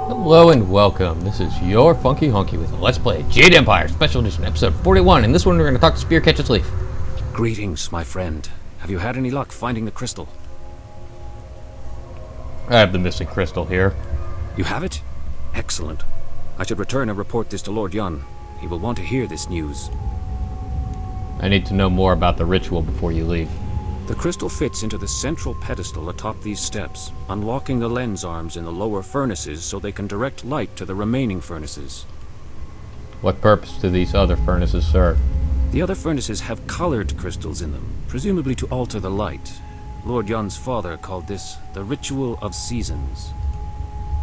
Hello and welcome. This is your Funky Honky with a Let's Play Jade Empire Special Edition Episode 41. In this one, we're going to talk to Spear Catches Leaf. Greetings, my friend. Have you had any luck finding the crystal? I have the missing crystal here. You have it? Excellent. I should return and report this to Lord Yun. He will want to hear this news. I need to know more about the ritual before you leave. The crystal fits into the central pedestal atop these steps, unlocking the lens arms in the lower furnaces so they can direct light to the remaining furnaces. What purpose do these other furnaces serve? The other furnaces have colored crystals in them, presumably to alter the light. Lord Yun's father called this the ritual of seasons.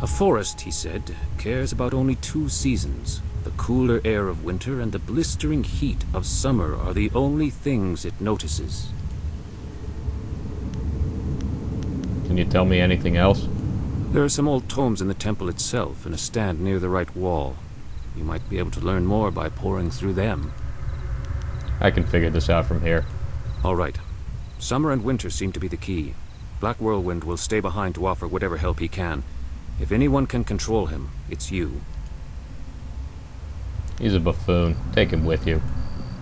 A forest, he said, cares about only two seasons. The cooler air of winter and the blistering heat of summer are the only things it notices. Can you tell me anything else? There are some old tomes in the temple itself in a stand near the right wall. You might be able to learn more by poring through them. I can figure this out from here. All right. Summer and winter seem to be the key. Black Whirlwind will stay behind to offer whatever help he can. If anyone can control him, it's you. He's a buffoon. Take him with you.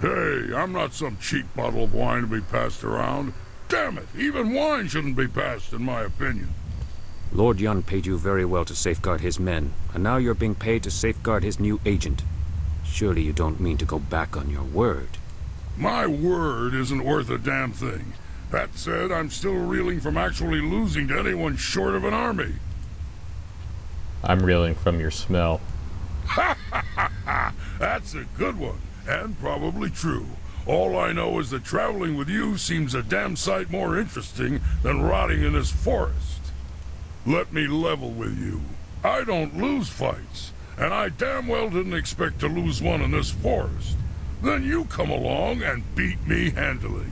Hey, I'm not some cheap bottle of wine to be passed around. Damn it, even wine shouldn't be passed, in my opinion. Lord Yun paid you very well to safeguard his men, and now you're being paid to safeguard his new agent. Surely you don't mean to go back on your word. My word isn't worth a damn thing. That said, I'm still reeling from actually losing to anyone short of an army. I'm reeling from your smell. Ha ha ha ha! That's a good one, and probably true. All I know is that traveling with you seems a damn sight more interesting than rotting in this forest. Let me level with you. I don't lose fights, and I damn well didn't expect to lose one in this forest. Then you come along and beat me handily.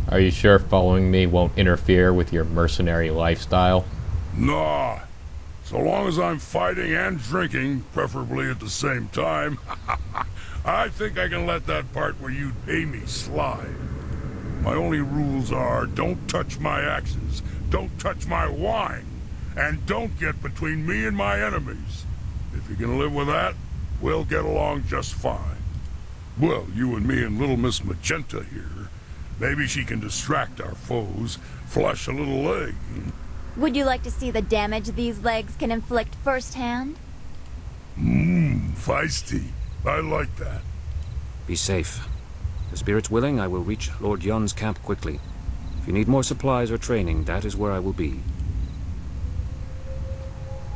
Are you sure following me won't interfere with your mercenary lifestyle? Nah. So long as I'm fighting and drinking, preferably at the same time, I think I can let that part where you'd pay me slide. My only rules are, don't touch my axes, don't touch my wine, and don't get between me and my enemies. If you can live with that, we'll get along just fine. Well, you and me and little Miss Magenta here. Maybe she can distract our foes, flush a little leg. Would you like to see the damage these legs can inflict firsthand? Feisty. I like that. Be safe. The spirit's willing, I will reach Lord Yun's camp quickly. If you need more supplies or training, that is where I will be.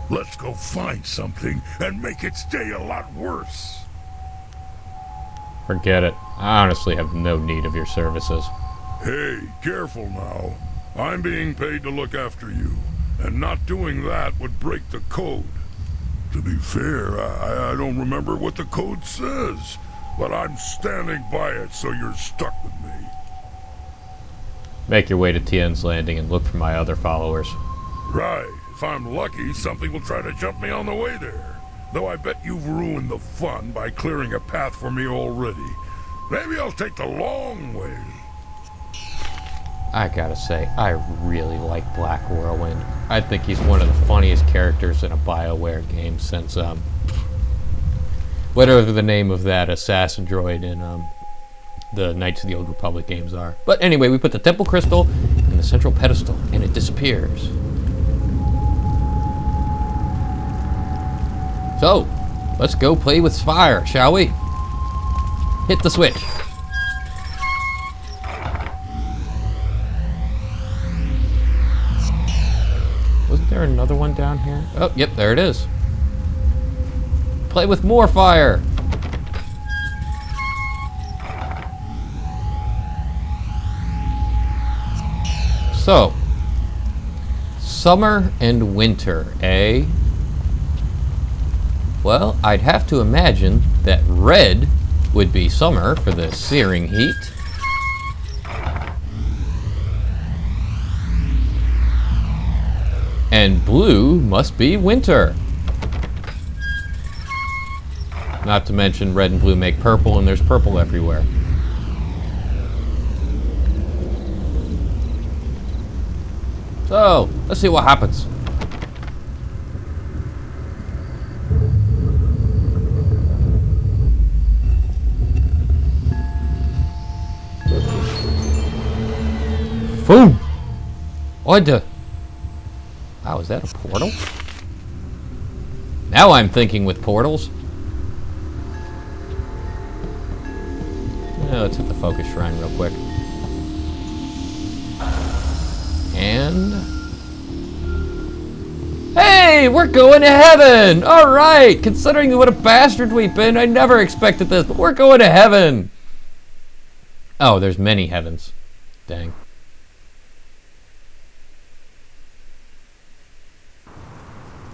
Let's go find something and make its day a lot worse. Forget it. I honestly have no need of your services. Hey, careful now. I'm being paid to look after you, and not doing that would break the code. To be fair, I don't remember what the code says, but I'm standing by it, so you're stuck with me. Make your way to Tien's Landing and look for my other followers. Right. If I'm lucky, something will try to jump me on the way there. Though I bet you've ruined the fun by clearing a path for me already. Maybe I'll take the long way. I gotta say, I really like Black Whirlwind. I think he's one of the funniest characters in a BioWare game since, whatever the name of that assassin droid in, the Knights of the Old Republic games are. But anyway, we put the Temple Crystal in the central pedestal, and it disappears. So, let's go play with fire, shall we? Hit the switch. Wasn't there another one down here? Oh, yep, there it is. Play with more fire. So, summer and winter, eh? Well, I'd have to imagine that red would be summer for the searing heat. And blue must be winter. Not to mention red and blue make purple, and there's purple everywhere. So, let's see what happens. Boom! What the? Wow, is that a portal? Now I'm thinking with portals. Let's hit the focus shrine real quick. And... Hey, we're going to heaven! Alright! Considering what a bastard we've been, I never expected this, but we're going to heaven! Oh, there's many heavens. Dang.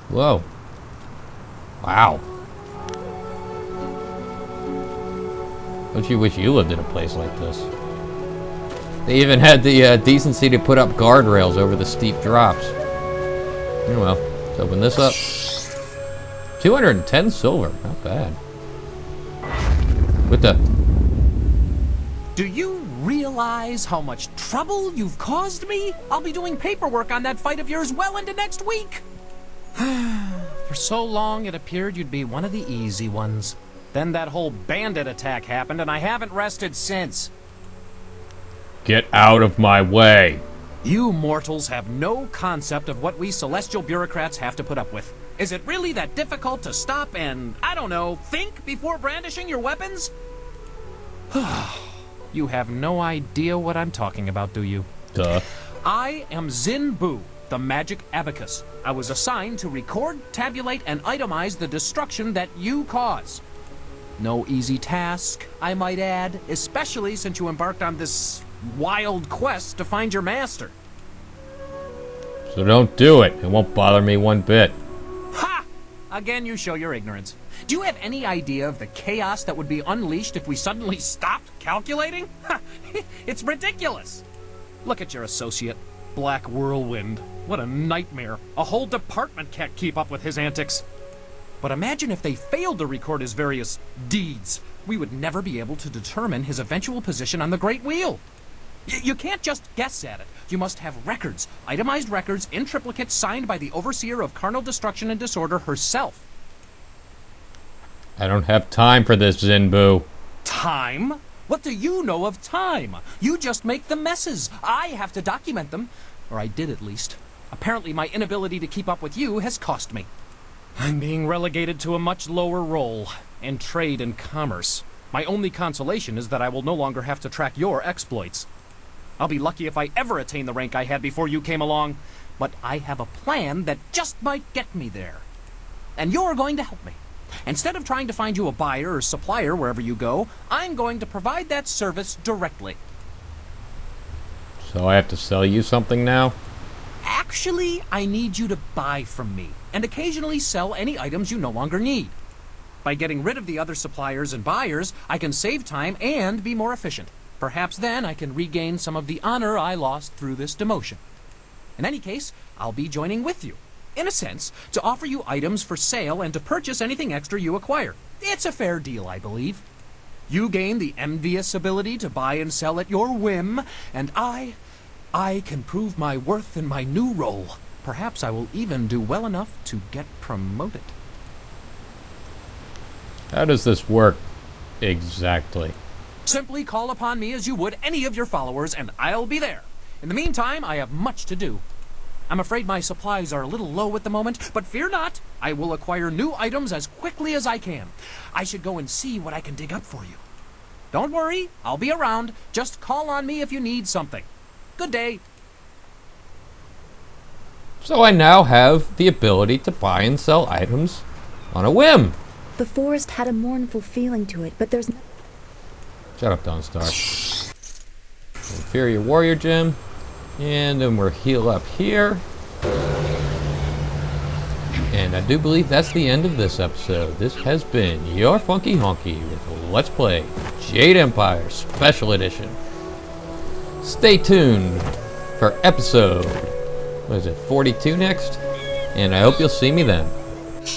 Whoa. Wow. Don't you wish you lived in a place like this? They even had the decency to put up guardrails over the steep drops. Oh well, let's open this up. 210 silver, not bad. With the... Do you realize how much trouble you've caused me? I'll be doing paperwork on that fight of yours well into next week. For so long, it appeared you'd be one of the easy ones. Then that whole bandit attack happened, and I haven't rested since. Get out of my way. You mortals have no concept of what we celestial bureaucrats have to put up with. Is it really that difficult to stop and, I don't know, think before brandishing your weapons? You have no idea what I'm talking about, do you? Duh. I am Zenbu, the magic abacus. I was assigned to record, tabulate, and itemize the destruction that you cause. No easy task, I might add, especially since you embarked on this wild quest to find your master. So don't do it. It won't bother me one bit. Ha! Again, you show your ignorance. Do you have any idea of the chaos that would be unleashed if we suddenly stopped calculating? It's ridiculous. Look at your associate, Black Whirlwind. What a nightmare. A whole department can't keep up with his antics. But imagine if they failed to record his various deeds. We would never be able to determine his eventual position on the Great Wheel. You can't just guess at it. You must have records, itemized records in triplicate signed by the Overseer of Carnal Destruction and Disorder herself. I don't have time for this, Zenbu. Time? What do you know of time? You just make the messes. I have to document them. Or I did at least. Apparently my inability to keep up with you has cost me. I'm being relegated to a much lower role in trade and commerce. My only consolation is that I will no longer have to track your exploits. I'll be lucky if I ever attain the rank I had before you came along, but I have a plan that just might get me there. And you're going to help me. Instead of trying to find you a buyer or supplier wherever you go, I'm going to provide that service directly. So I have to sell you something now? Actually, I need you to buy from me, and occasionally sell any items you no longer need. By getting rid of the other suppliers and buyers, I can save time and be more efficient. Perhaps then I can regain some of the honor I lost through this demotion. In any case, I'll be joining with you, in a sense, to offer you items for sale and to purchase anything extra you acquire. It's a fair deal, I believe. You gain the envious ability to buy and sell at your whim, and I can prove my worth in my new role. Perhaps I will even do well enough to get promoted. How does this work exactly? Simply call upon me as you would any of your followers, and I'll be there. In the meantime, I have much to do. I'm afraid my supplies are a little low at the moment, but fear not, I will acquire new items as quickly as I can. I should go and see what I can dig up for you. Don't worry, I'll be around. Just call on me if you need something. Good day. So I now have the ability to buy and sell items on a whim. The forest had a mournful feeling to it, but there's no... Shut up, Dawnstar. Inferior Warrior Gem. And then we're heal up here. And I do believe that's the end of this episode. This has been your Funky Honky with Let's Play Jade Empire Special Edition. Stay tuned for episode, what is it, 42 next? And I hope you'll see me then.